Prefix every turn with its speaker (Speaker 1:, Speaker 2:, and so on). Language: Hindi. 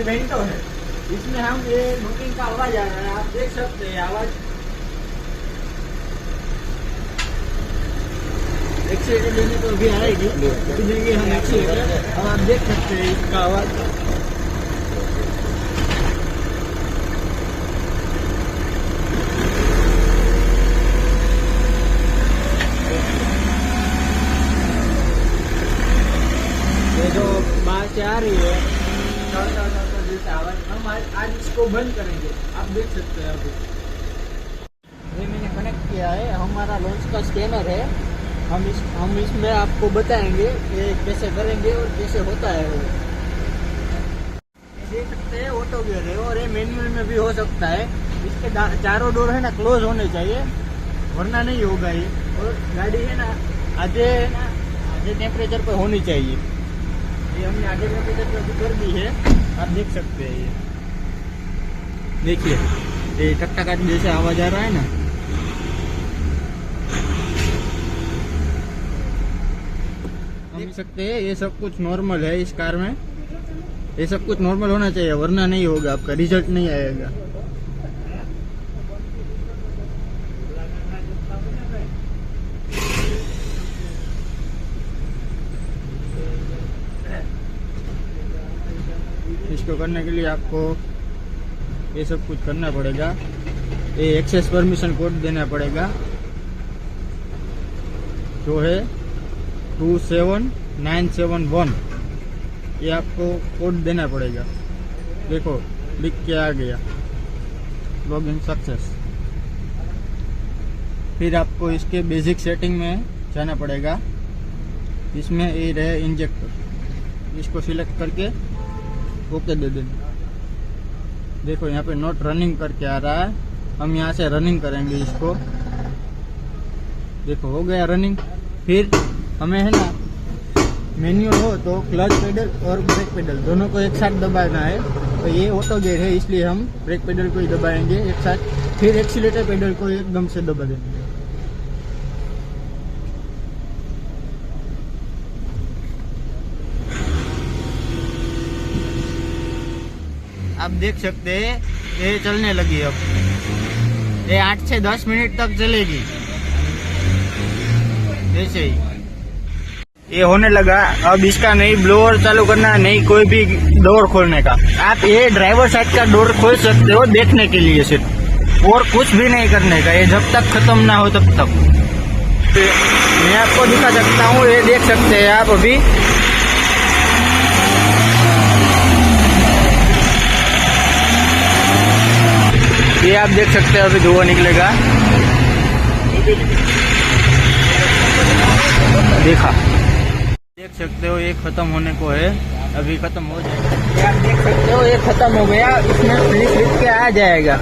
Speaker 1: वेंटो है, इसमें हम ये बुकिंग का आवाज आ रहा है, आप देख सकते हैं आवाज। एक्सीलेटर लेने तो अभी आएगी, देंगे हम एक्सीलेटर। अब आप देख सकते हैं इसका आवाज। ये जो बाहर से आ रही है जैसे आवाज, हम आज इसको बंद करेंगे। आप देख सकते हैं अभी ये मैंने कनेक्ट किया है, हमारा लॉन्च का स्कैनर है। हम इसमें आपको बताएंगे कि कैसे करेंगे और कैसे होता है वो। देख सकते हैं ऑटो गियर है और ये मैनुअल में भी हो सकता है। इसके चारों डोर है ना क्लोज होने चाहिए, वरना नहीं होगा ये। और गाड़ी है ना आधे टेम्परेचर पर होनी चाहिए। ये हमने आधे टेम्परेचर पर कर दी है, आप देख सकते हैं। ये देखिए ये टक टक जैसे आवाज आ रहा है ना। देख सकते हैं ये सब कुछ नॉर्मल है इस कार में। ये सब कुछ नॉर्मल होना चाहिए, वरना नहीं होगा, आपका रिजल्ट नहीं आएगा। इसको करने के लिए आपको ये सब कुछ करना पड़ेगा। ये एक्सेस परमिशन कोड देना पड़ेगा जो है 27971। ये आपको कोड देना पड़ेगा। देखो लिख के आ गया, लॉगिन सक्सेस। फिर आपको इसके बेसिक सेटिंग में जाना पड़ेगा। इसमें ये रहे इंजेक्टर, इसको सिलेक्ट करके ओके दे देना। देखो यहाँ पे नॉट रनिंग करके आ रहा है, हम यहाँ से रनिंग करेंगे इसको। देखो हो गया रनिंग। फिर हमें है ना मैनुअल हो तो क्लच पेडल और ब्रेक पेडल दोनों को एक साथ दबाना है। तो ये ऑटो गियर है, इसलिए हम ब्रेक पेडल को ही दबाएंगे एक साथ। फिर एक्सीलेटर पेडल को एकदम से दबा देंगे। आप देख सकते हैं ये चलने लगी। अब ये 8 से 10 मिनट तक चलेगी ऐसे ही। ये होने लगा। अब इसका नहीं ब्लोअर चालू करना, नहीं कोई भी डोर खोलने का। आप ये ड्राइवर साइड का डोर खोल सकते हो देखने के लिए सिर्फ, और कुछ भी नहीं करने का। ये जब तक खत्म ना हो तब तक। मैं आपको दिखा सकता हूँ, ये देख सकते हैं आप अभी। ये आप देख सकते हैं अभी धुआं निकलेगा। देखा, देख सकते हो ये खत्म होने को है, अभी खत्म हो जाएगा। आप देख सकते हो ये खत्म हो गया, इसमें फ्लिप के आ जाएगा।